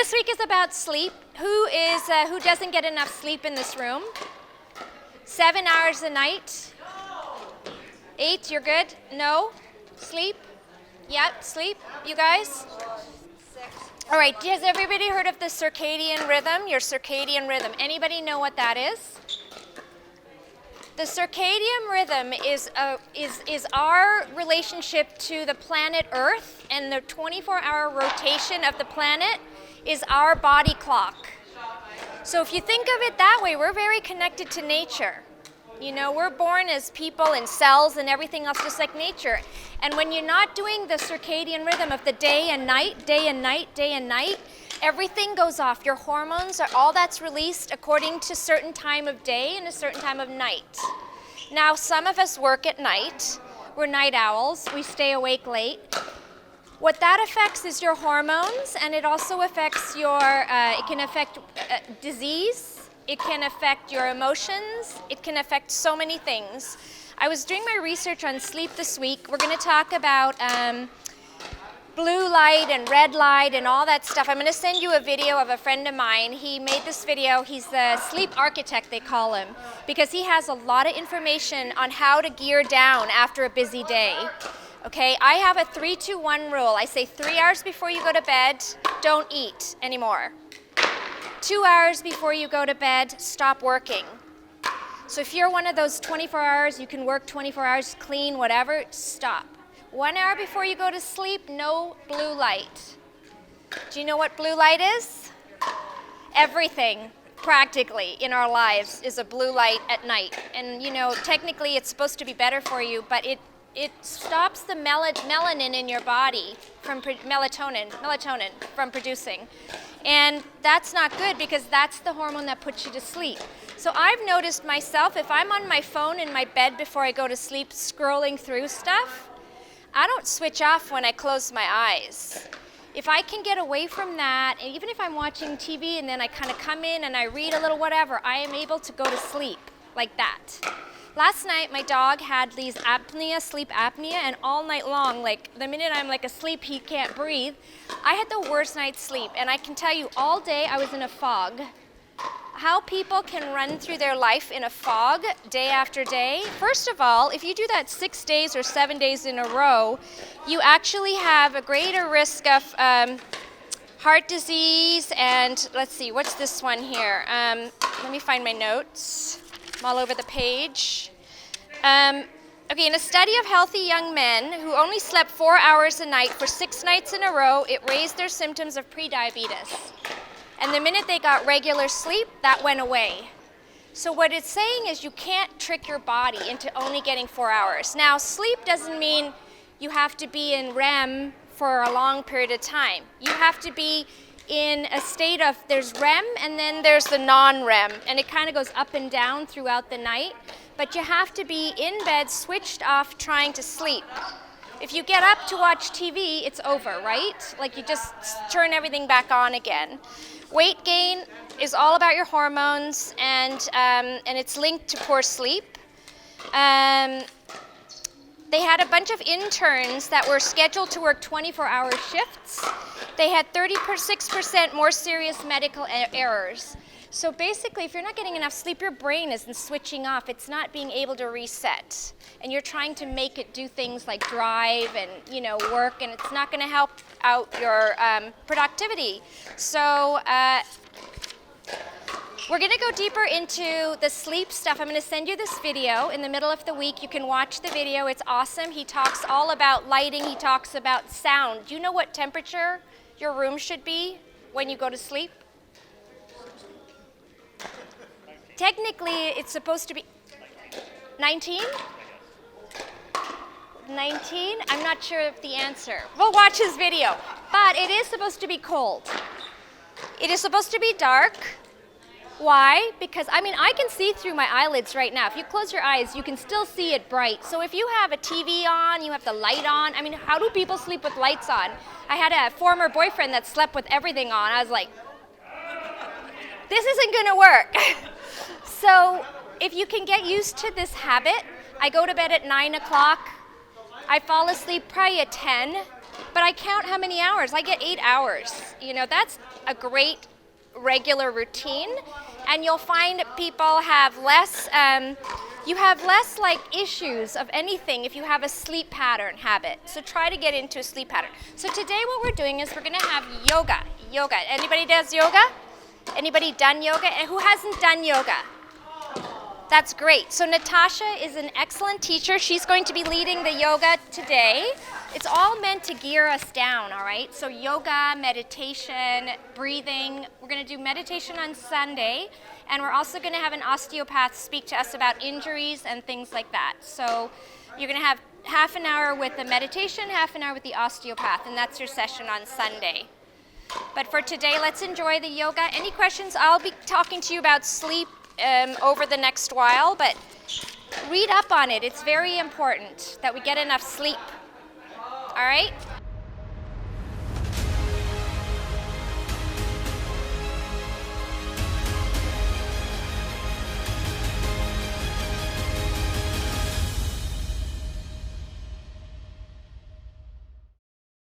this week is about sleep. Who doesn't get enough sleep in this room? 7 hours a night? 8, you're good? No? Sleep? Yep, sleep. You guys? 6. All right, has everybody heard of the circadian rhythm? Your circadian rhythm. Anybody know what that is? The circadian rhythm is our relationship to the planet Earth, and the 24-hour rotation of the planet is our body clock. So if you think of it that way, we're very connected to nature. You know, we're born as people in cells and everything else just like nature. And when you're not doing the circadian rhythm of the day and night, day and night, day and night, everything goes off. Your hormones are all that's released according to a certain time of day and a certain time of night. Now, some of us work at night. We're night owls. We stay awake late. What that affects is your hormones, and it also affects it can affect disease. It can affect your emotions. It can affect so many things. I was doing my research on sleep this week. We're going to talk about blue light and red light and all that stuff. I'm going to send you a video of a friend of mine. He made this video. He's the sleep architect, they call him, because he has a lot of information on how to gear down after a busy day. Okay, I have a 3-2-1 rule. I say 3 hours before you go to bed, don't eat anymore. 2 hours before you go to bed, stop working. So if you're one of those 24 hours, you can work 24 hours, clean, whatever, stop. 1 hour before you go to sleep, no blue light. Do you know what blue light is? Everything, practically, in our lives is a blue light at night. And you know, technically it's supposed to be better for you, but it stops the melanin in your body from melatonin from producing. And that's not good because that's the hormone that puts you to sleep. So I've noticed myself, if I'm on my phone in my bed before I go to sleep scrolling through stuff, I don't switch off when I close my eyes. If I can get away from that, and even if I'm watching TV and then I kind of come in and I read a little whatever, I am able to go to sleep like that. Last night, my dog had these sleep apnea, and all night long, like the minute I'm like asleep, he can't breathe. I had the worst night's sleep, and I can tell you all day I was in a fog. How people can run through their life in a fog day after day. First of all, if you do that 6 days or 7 days in a row, you actually have a greater risk of heart disease and, let's see, what's this one here? Let me find my notes. I'm all over the page. Okay, in a study of healthy young men who only slept 4 hours a night for 6 nights in a row, it raised their symptoms of prediabetes. And the minute they got regular sleep, that went away. So what it's saying is you can't trick your body into only getting 4 hours. Now, sleep doesn't mean you have to be in REM for a long period of time. You have to be in a state of, there's REM and then there's the non-REM, and it kind of goes up and down throughout the night, but you have to be in bed, switched off, trying to sleep. If you get up to watch TV, it's over, right? Like you just turn everything back on again. Weight gain is all about your hormones, and it's linked to poor sleep. They had a bunch of interns that were scheduled to work 24-hour shifts. They had 36% more serious medical errors. So basically, if you're not getting enough sleep, your brain isn't switching off. It's not being able to reset. And you're trying to make it do things like drive and, you know, work, and it's not going to help out your productivity. So we're going to go deeper into the sleep stuff. I'm going to send you this video in the middle of the week. You can watch the video. It's awesome. He talks all about lighting. He talks about sound. Do you know what temperature your room should be when you go to sleep? Technically, it's supposed to be 19? 19? I'm not sure of the answer. We'll watch his video. But it is supposed to be cold. It is supposed to be dark. Why? Because, I mean, I can see through my eyelids right now. If you close your eyes, you can still see it bright. So if you have a TV on, you have the light on. I mean, how do people sleep with lights on? I had a former boyfriend that slept with everything on. I was like, this isn't going to work. So if you can get used to this habit, I go to bed at 9 o'clock. I fall asleep probably at 10. but I count how many hours. I get 8 hours. You know, that's a great regular routine, and you'll find people have less, you have less like issues of anything if you have a sleep pattern habit. So try to get into a sleep pattern. So today what we're doing is we're gonna have yoga. Yoga. Anybody does yoga? Anybody done yoga? And who hasn't done yoga? That's great. So Natasha is an excellent teacher. She's going to be leading the yoga today. It's all meant to gear us down, all right? So yoga, meditation, breathing. We're going to do meditation on Sunday, and we're also going to have an osteopath speak to us about injuries and things like that. So you're going to have half an hour with the meditation, half an hour with the osteopath, and that's your session on Sunday. But for today, let's enjoy the yoga. Any questions? I'll be talking to you about sleep over the next while, but read up on it. It's very important that we get enough sleep. All right?